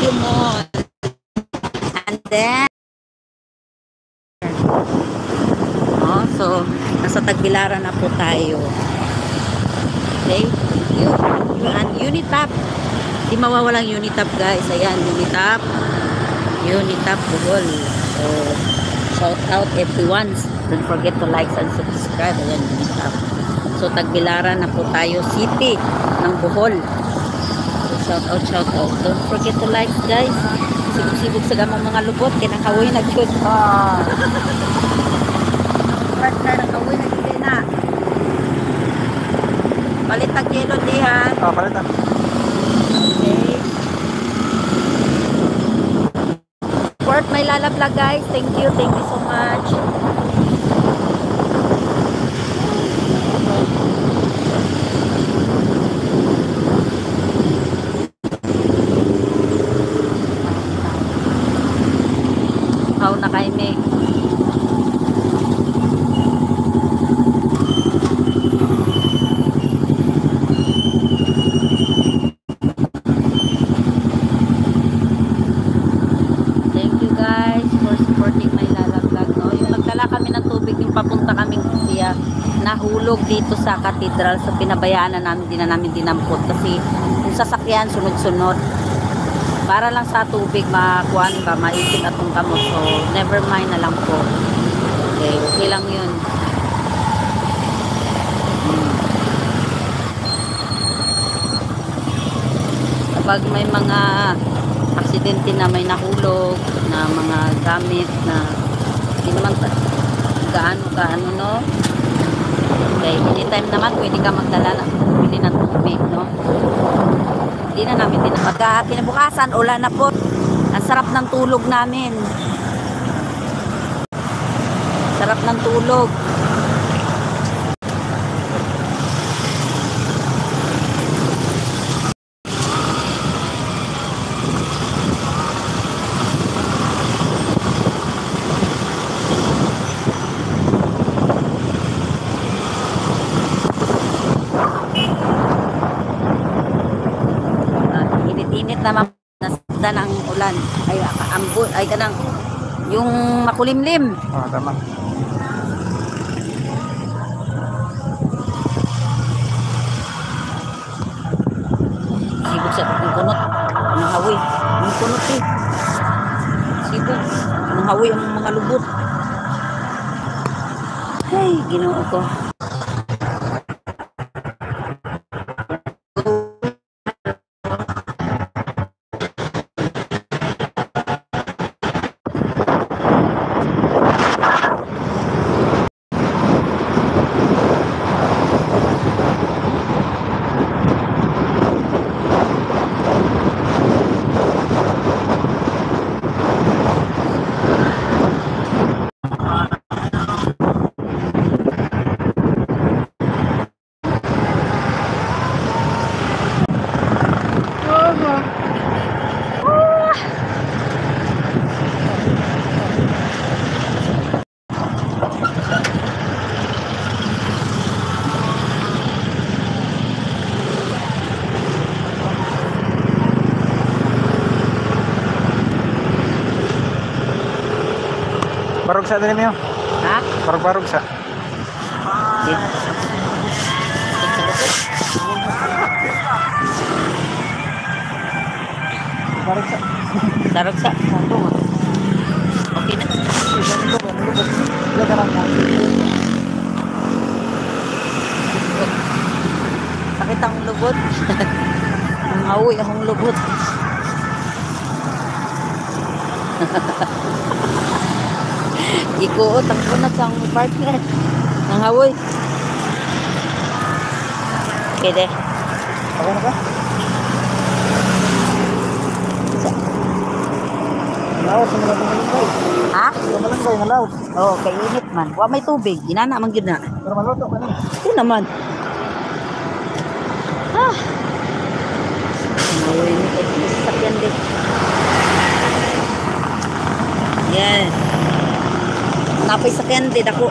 Value Mall. And then, so, nasa Tagbilaran na po tayo. Okay? Yun, Unitap. Di mawawalang Unitap, guys. Ayan, Unitap. Unitap Bohol. So, shout out everyone. Don't forget to like and subscribe. Ayan, Unitap. So, Tagbilaran na po tayo. City ng Bohol. So, shout out. Don't forget to like, guys. Sibog sa gamang mga lubot. Kinakawoy na cute. Partner ng kawoy na cute na. Palitag yelo dihan. Palitag. Okay. Support my Lala Vlog, guys. Thank you so much. How na kayo, me? Nahulog dito sa katedral, so pinabayaan na namin, di na namin dinampot kasi yung sasakyan sunod-sunod para lang sa tubig makuhan ba, maipit atong kamot, so never mind na lang po. Okay lang yun. Kapag may mga aksidente na may nahulog na mga gamit na hindi naman gaano no. Okay, anytime naman pwede ka magdala na bili ng tubig, no? Hindi na namin pagka kinabukasan, ulan na po. Ang sarap ng tulog namin. Sarap ng tulog. Naman nasda ng ulan ay ambon ay kanang yung makulimlim. Tama. Sibog sa punot ng hawi. Yung punot eh. Sibog ng hawi ang mga lubot. Ay, Ginoo ko. Barog sa din niyo? Ha? Barog sa. Barog sa. Darag sa. Okay na. Sakit ang lubot. Ang hawi akong lubot. Ikuot ang punat sa partner ng hawoy. Pwede. Okay na ka? Laos sa mga malangkay. Ha? Sa malangkay na laos. Oo, kainit man. Wa may tubig. Ginana man gina. Pero maluto pa na. Ito naman. Hawoy ni kay sakyan din. Yan. Napay sakyan din ako.